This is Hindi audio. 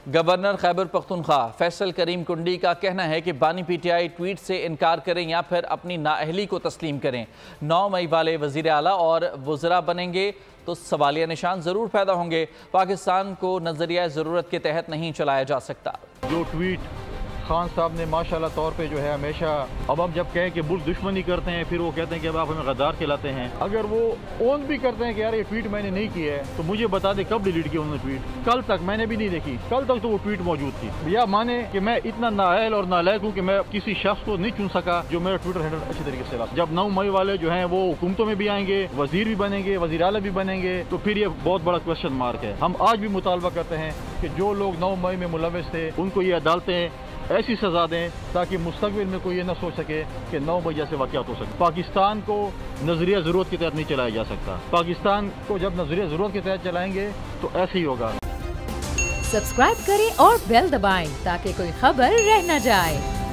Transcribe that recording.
गवर्नर खैबर पख्तूनख्वा फैसल करीम कुंडी का कहना है कि बानी पीटीआई ट्वीट से इनकार करें या फिर अपनी नाअहली को तस्लीम करें। 9 मई वाले वज़ीर आला और वज़रा बनेंगे तो सवालिया निशान ज़रूर पैदा होंगे। पाकिस्तान को नज़रिया ज़रूरत के तहत नहीं चलाया जा सकता। जो ट्वीट खान साहब ने माशाल्लाह तौर पे जो है हमेशा, अब हम जब कहें कि मुल्क दुश्मनी करते हैं फिर वो कहते हैं कि अब आप हमें गद्दार खिलाते हैं। अगर वो ओन भी करते हैं कि यार ये ट्वीट मैंने नहीं की है तो मुझे बता दे कब डिलीट किया उन्होंने ट्वीट। कल तक मैंने भी नहीं देखी, कल तक तो वो ट्वीट मौजूद थी। या माने कि मैं इतना नाअहल और नालायक हूँ कि मैं किसी शख्स को नहीं चुन सका जो मेरा ट्विटर हैंडल अच्छी तरीके से ला। जब 9 मई वाले जो हैं वो हुकूमतों में भी आएंगे, वजीर भी बनेंगे, वजीर आला भी बनेंगे, तो फिर ये बहुत बड़ा क्वेश्चन मार्क है। हम आज भी मुतालबा करते हैं कि जो लोग 9 मई में मुलविस थे उनको ये अदालतें ऐसी सजा दें ताकि मुस्तकबिल में कोई ये ना सोच सके कि 9 मई जैसे वाक़यात हो सके। पाकिस्तान को नज़रिया ज़रूरत के तहत नहीं चलाया जा सकता। पाकिस्तान को जब नज़रिया ज़रूरत के तहत चलाएंगे तो ऐसे ही होगा। सब्सक्राइब करें और बेल दबाएं ताकि कोई खबर रह न जाए।